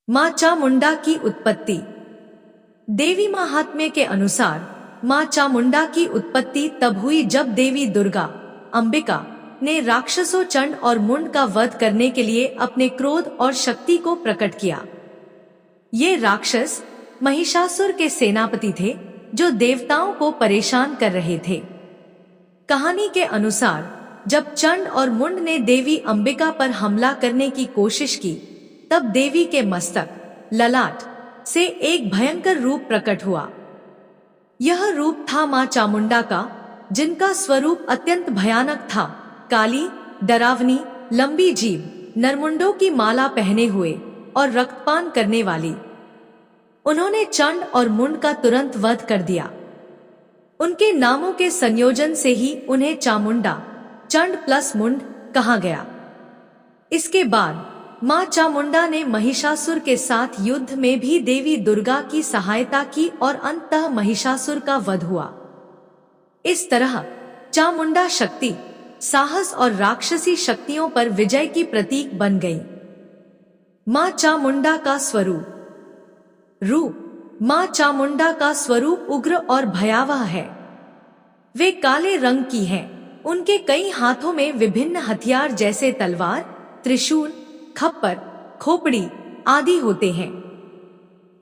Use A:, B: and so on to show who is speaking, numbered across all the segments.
A: मां चामुंडा की उत्पत्ति। देवी महात्म्य के अनुसार मां चामुंडा की उत्पत्ति तब हुई जब देवी दुर्गा अंबिका ने राक्षसों चंड और मुंड का वध करने के लिए अपने क्रोध और शक्ति को प्रकट किया। ये राक्षस महिषासुर के सेनापति थे जो देवताओं को परेशान कर रहे थे। कहानी के अनुसार जब चंड और मुंड ने देवी अंबिका पर हमला करने की कोशिश की, तब देवी के मस्तक ललाट से एक भयंकर रूप प्रकट हुआ। यह रूप था मां चामुंडा का, जिनका स्वरूप अत्यंत भयानक था। काली, डरावनी, लंबी जीभ, नरमुंडों की माला पहने हुए और रक्तपान करने वाली। उन्होंने चंड और मुंड का तुरंत वध कर दिया। उनके नामों के संयोजन से ही उन्हें चामुंडा, चंड प्लस मुंड कहा गया। इसके बाद मां चामुंडा ने महिषासुर के साथ युद्ध में भी देवी दुर्गा की सहायता की और अंततः महिषासुर का वध हुआ। इस तरह चामुंडा शक्ति, साहस और राक्षसी शक्तियों पर विजय की प्रतीक बन गई। मां चामुंडा का रूप मां चामुंडा का स्वरूप उग्र और भयावह है। वे काले रंग की हैं। उनके कई हाथों में विभिन्न हथियार जैसे तलवार, त्रिशूल, खप्पर, खोपड़ी आदि होते हैं।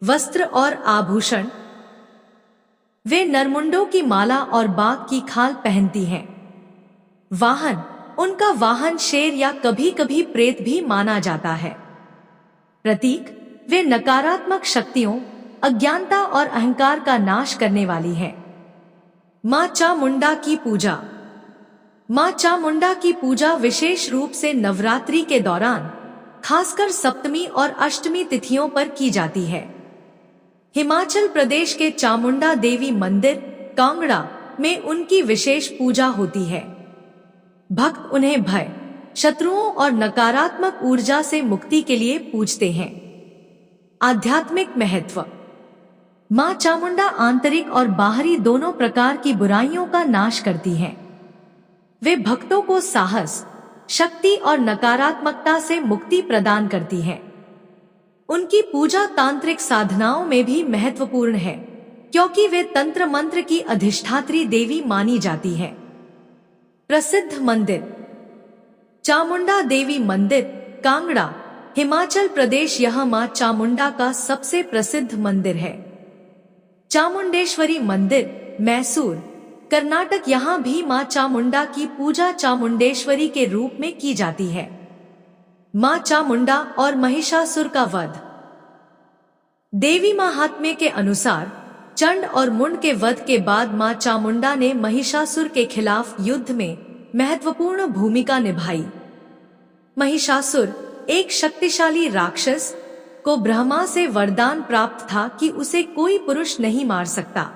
A: वस्त्र और आभूषण, वे नरमुंडों की माला और बाघ की खाल पहनती हैं। वाहन, उनका वाहन शेर या कभी कभी प्रेत भी माना जाता है। प्रतीक, वे नकारात्मक शक्तियों, अज्ञानता और अहंकार का नाश करने वाली हैं। मां चामुंडा की पूजा। मां चामुंडा की पूजा विशेष रूप से नवरात्रि के दौरान, खासकर सप्तमी और अष्टमी तिथियों पर की जाती है। हिमाचल प्रदेश के चामुंडा देवी मंदिर कांगड़ा में उनकी विशेष पूजा होती है। भक्त उन्हें भय, शत्रुओं और नकारात्मक ऊर्जा से मुक्ति के लिए पूजते हैं। आध्यात्मिक महत्व। मां चामुंडा आंतरिक और बाहरी दोनों प्रकार की बुराइयों का नाश करती हैं। वे भक्तों को साहस, शक्ति और नकारात्मकता से मुक्ति प्रदान करती है। उनकी पूजा तांत्रिक साधनाओं में भी महत्वपूर्ण है, क्योंकि वे तंत्र मंत्र की अधिष्ठात्री देवी मानी जाती है। प्रसिद्ध मंदिर। चामुंडा देवी मंदिर कांगड़ा, हिमाचल प्रदेश। यह मां चामुंडा का सबसे प्रसिद्ध मंदिर है। चामुंडेश्वरी मंदिर मैसूर, कर्नाटक। यहाँ भी मां चामुंडा की पूजा चामुंडेश्वरी के रूप में की जाती है। मां चामुंडा और महिषासुर का वध। देवी महात्म्य के अनुसार चंड और मुंड के वध के बाद मां चामुंडा ने महिषासुर के खिलाफ युद्ध में महत्वपूर्ण भूमिका निभाई। महिषासुर एक शक्तिशाली राक्षस को ब्रह्मा से वरदान प्राप्त था कि उसे कोई पुरुष नहीं मार सकता।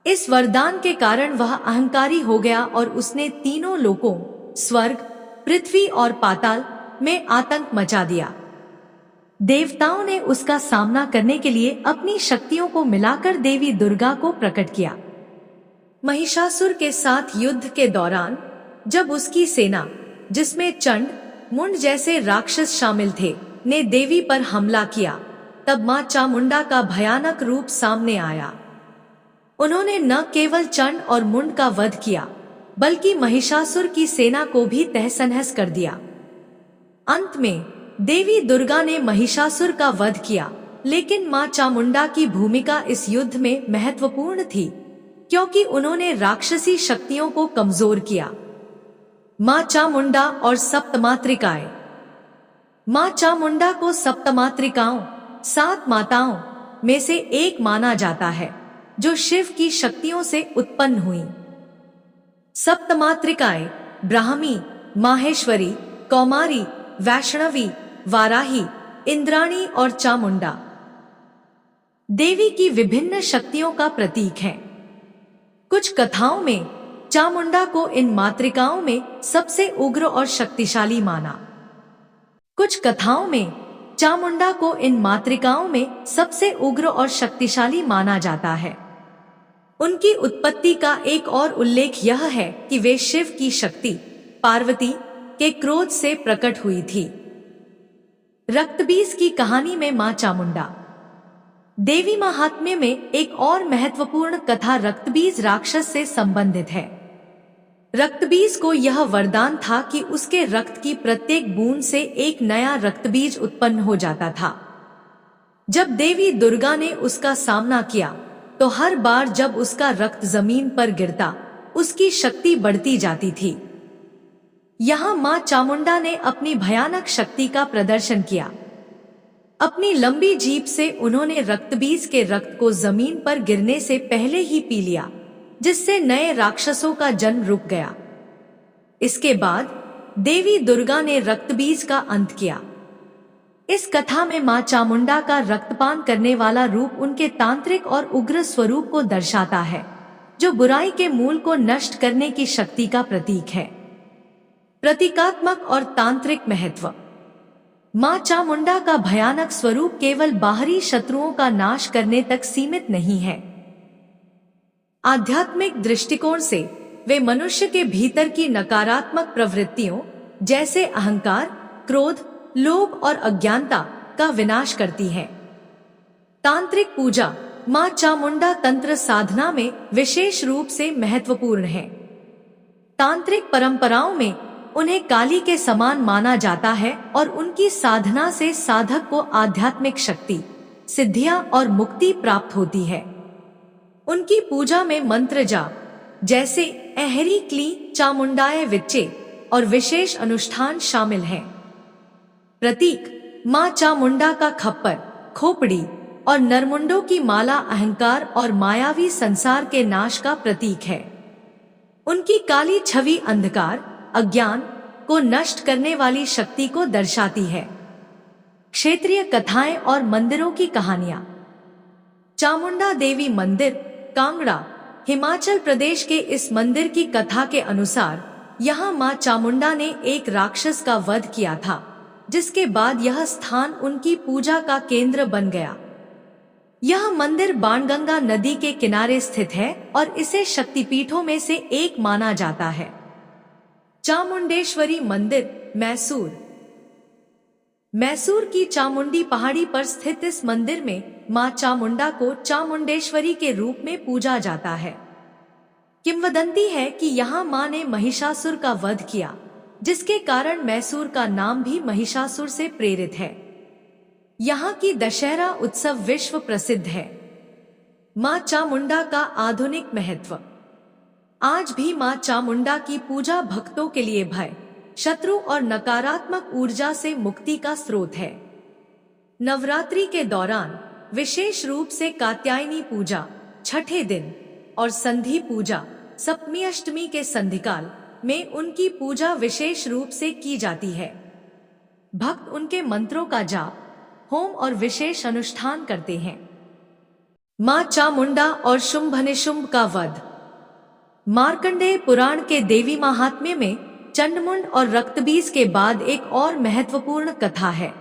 A: इस वरदान के कारण वह अहंकारी हो गया और उसने तीनों लोकों स्वर्ग, पृथ्वी और पाताल में आतंक मचा दिया। देवताओं ने उसका सामना करने के लिए अपनी शक्तियों को मिलाकर देवी दुर्गा को प्रकट किया। महिषासुर के साथ युद्ध के दौरान जब उसकी सेना, जिसमें चंड, मुंड जैसे राक्षस शामिल थे, ने देवी पर हमला किया, तब मां चामुंडा का भयानक रूप सामने आया। उन्होंने न केवल चंड और मुंड का वध किया, बल्कि महिषासुर की सेना को भी तहस-नहस कर दिया। अंत में देवी दुर्गा ने महिषासुर का वध किया, लेकिन मां चामुंडा की भूमिका इस युद्ध में महत्वपूर्ण थी, क्योंकि उन्होंने राक्षसी शक्तियों को कमजोर किया। मां चामुंडा और सप्तमातृकाएं। मां चामुंडा को सप्तमातृकाओं, 7 माताओं में से एक माना जाता है, जो शिव की शक्तियों से उत्पन्न हुई। सप्तमातृकाएं ब्राह्मी, माहेश्वरी, कौमारी, वैष्णवी, वाराही, इंद्राणी और चामुंडा देवी की विभिन्न शक्तियों का प्रतीक है। कुछ कथाओं में चामुंडा को इन मातृकाओं में सबसे उग्र और शक्तिशाली माना। कुछ कथाओं में चामुंडा को इन मातृकाओं में सबसे उग्र और शक्तिशाली माना जाता है। उनकी उत्पत्ति का एक और उल्लेख यह है कि वे शिव की शक्ति पार्वती के क्रोध से प्रकट हुई थी। रक्तबीज की कहानी में मां चामुंडा। देवी महात्म्य में एक और महत्वपूर्ण कथा रक्तबीज राक्षस से संबंधित है। रक्तबीज को यह वरदान था कि उसके रक्त की प्रत्येक बूंद से एक नया रक्तबीज उत्पन्न हो जाता था। जब देवी दुर्गा ने उसका सामना किया तो हर बार जब उसका रक्त जमीन पर गिरता उसकी शक्ति बढ़ती जाती थी। यहाँ मां चामुंडा ने अपनी भयानक शक्ति का प्रदर्शन किया। अपनी लंबी जीभ से उन्होंने रक्तबीज के रक्त को जमीन पर गिरने से पहले ही पी लिया, जिससे नए राक्षसों का जन्म रुक गया। इसके बाद देवी दुर्गा ने रक्तबीज का अंत किया। इस कथा में मां चामुंडा का रक्तपान करने वाला रूप उनके तांत्रिक और उग्र स्वरूप को दर्शाता है, जो बुराई के मूल को नष्ट करने की शक्ति का प्रतीक है। प्रतीकात्मक और तांत्रिक महत्व। मां चामुंडा का भयानक स्वरूप केवल बाहरी शत्रुओं का नाश करने तक सीमित नहीं है। आध्यात्मिक दृष्टिकोण से वे मनुष्य के भीतर की नकारात्मक प्रवृत्तियों जैसे अहंकार, क्रोध, लोभ और अज्ञानता का विनाश करती है। तांत्रिक पूजा। मां चामुंडा तंत्र साधना में विशेष रूप से महत्वपूर्ण है। तांत्रिक परंपराओं में उन्हें काली के समान माना जाता है और उनकी साधना से साधक को आध्यात्मिक शक्ति, सिद्धियां और मुक्ति प्राप्त होती है। उनकी पूजा में मंत्र जाप जैसे अहरी क्ली चामुंडाय विच्चे और विशेष अनुष्ठान शामिल हैं। प्रतीक। मां चामुंडा का खप्पर, खोपड़ी और नरमुंडों की माला अहंकार और मायावी संसार के नाश का प्रतीक है। उनकी काली छवि अंधकार, अज्ञान को नष्ट करने वाली शक्ति को दर्शाती है। क्षेत्रीय कथाएं और मंदिरों की कहानियां। चामुंडा देवी मंदिर, कांगड़ा, हिमाचल प्रदेश के इस मंदिर की कथा के अनुसार यहाँ मां चामुंडा ने एक राक्षस का वध किया था, जिसके बाद यह स्थान उनकी पूजा का केंद्र बन गया। यह मंदिर बाणगंगा नदी के किनारे स्थित है और इसे शक्तिपीठों में से एक माना जाता है। चामुंडेश्वरी मंदिर, मैसूर। मैसूर की चामुंडी पहाड़ी पर स्थित इस मंदिर में मां चामुंडा को चामुंडेश्वरी के रूप में पूजा जाता है। किंवदंती है कि यहाँ मां ने महिषासुर का वध किया, जिसके कारण मैसूर का नाम भी महिषासुर से प्रेरित है। यहाँ की दशहरा उत्सव विश्व प्रसिद्ध है। मां चामुंडा का आधुनिक महत्व। आज भी मां चामुंडा की पूजा भक्तों के लिए भय, शत्रु और नकारात्मक ऊर्जा से मुक्ति का स्रोत है। नवरात्रि के दौरान विशेष रूप से कात्यायनी पूजा, छठे दिन और संधि पूजा, सप्तमी अष्टमी के संधिकाल में उनकी पूजा विशेष रूप से की जाती है। भक्त उनके मंत्रों का जाप, होम और विशेष अनुष्ठान करते हैं। मां चामुंडा और शुंभ का वध। मार्कंडेय पुराण के देवी महात्म्य में चंडमुंड और रक्तबीज के बाद एक और महत्वपूर्ण कथा है,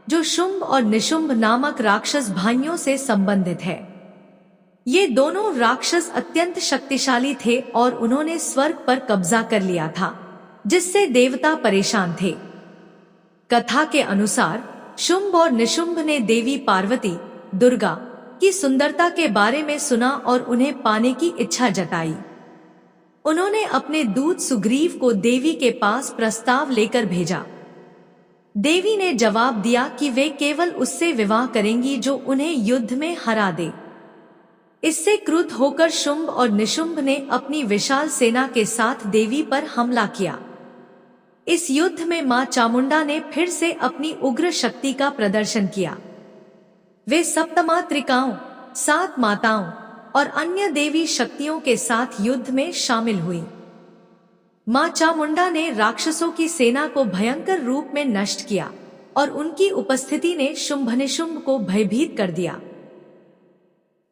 A: जो शुंभ और निशुंभ नामक राक्षस भाइयों से संबंधित है। ये दोनों राक्षस अत्यंत शक्तिशाली थे और उन्होंने स्वर्ग पर कब्जा कर लिया था, जिससे देवता परेशान थे। कथा के अनुसार शुंभ और निशुंभ ने देवी पार्वती, दुर्गा की सुंदरता के बारे में सुना और उन्हें पाने की इच्छा जताई। उन्होंने अपने दूत सुग्रीव को देवी के पास प्रस्ताव लेकर भेजा। देवी ने जवाब दिया कि वे केवल उससे विवाह करेंगी जो उन्हें युद्ध में हरा दे। इससे क्रुद्ध होकर शुंभ और निशुंभ ने अपनी विशाल सेना के साथ देवी पर हमला किया। इस युद्ध में मां चामुंडा ने फिर से अपनी उग्र शक्ति का प्रदर्शन किया। वे सप्तमातृकाओं, 7 माताओं और अन्य देवी शक्तियों के साथ युद्ध में शामिल हुई। मां चामुंडा ने राक्षसों की सेना को भयंकर रूप में नष्ट किया और उनकी उपस्थिति ने शुंभ-निशुंभ को भयभीत कर दिया।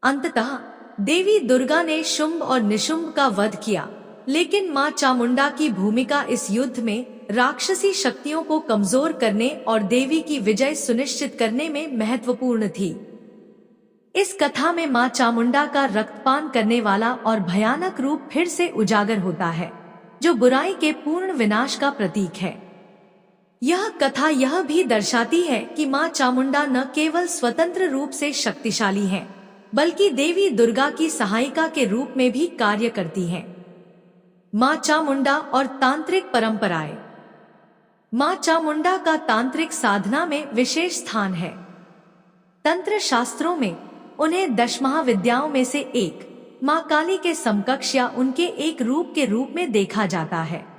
A: अंततः देवी दुर्गा ने शुंभ और निशुंभ का वध किया, लेकिन मां चामुंडा की भूमिका इस युद्ध में राक्षसी शक्तियों को कमजोर करने और देवी की विजय सुनिश्चित करने में महत्वपूर्ण थी। इस कथा में मां चामुंडा का रक्तपान करने वाला और भयानक रूप फिर से उजागर होता है, जो बुराई के पूर्ण विनाश का प्रतीक है। यह कथा यह भी दर्शाती है कि माँ चामुंडा न केवल स्वतंत्र रूप से शक्तिशाली हैं, बल्कि देवी दुर्गा की सहायिका के रूप में भी कार्य करती हैं। माँ चामुंडा और तांत्रिक परंपराएं। माँ चामुंडा का तांत्रिक साधना में विशेष स्थान है। तंत्र शास्त्रों में उन्हें 10 महाविद्याओं में से एक माँ काली के समकक्ष या उनके एक रूप के रूप में देखा जाता है।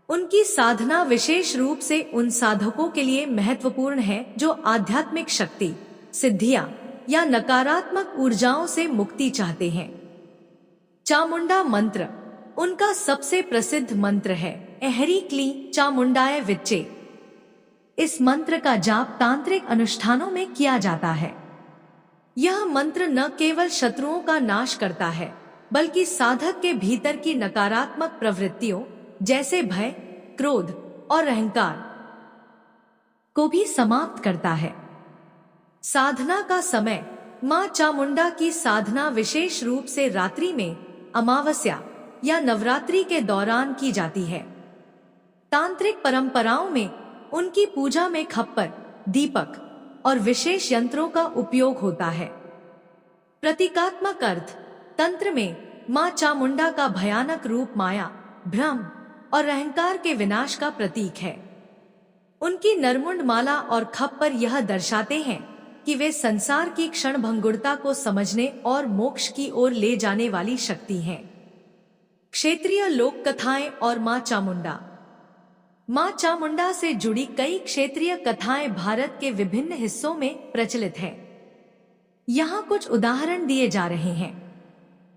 A: उनकी साधना विशेष रूप से उन साधकों के लिए महत्वपूर्ण है जो आध्यात्मिक शक्ति, सिद्धियां या नकारात्मक ऊर्जाओं से मुक्ति चाहते हैं। चामुंडा मंत्र उनका सबसे प्रसिद्ध मंत्र है एहरी क्ली चामुंडाय विच्चे। इस मंत्र का जाप तांत्रिक अनुष्ठानों में किया जाता है। यह मंत्र न केवल शत्रुओं का नाश करता है, बल्कि साधक के भीतर की नकारात्मक प्रवृत्तियों जैसे भय, क्रोध और अहंकार को भी समाप्त करता है। साधना का समय। माँ चामुंडा की साधना विशेष रूप से रात्रि में, अमावस्या या नवरात्रि के दौरान की जाती है। तांत्रिक परंपराओं में उनकी पूजा में खप्पर, दीपक और विशेष यंत्रों का उपयोग होता है। प्रतीकात्मक अर्थ। तंत्र में माँ चामुंडा का भयानक रूप माया, भ्रम और अहंकार के विनाश का प्रतीक है। उनकी नरमुंड माला और खप्पर यह दर्शाते हैं कि वे संसार की क्षणभंगुरता को समझने और मोक्ष की ओर ले जाने वाली शक्ति हैं। क्षेत्रीय लोक कथाएं और माँ चामुंडा। माँ चामुंडा से जुड़ी कई क्षेत्रीय कथाएं भारत के विभिन्न हिस्सों में प्रचलित हैं। यहाँ कुछ उदाहरण दिए जा रहे हैं।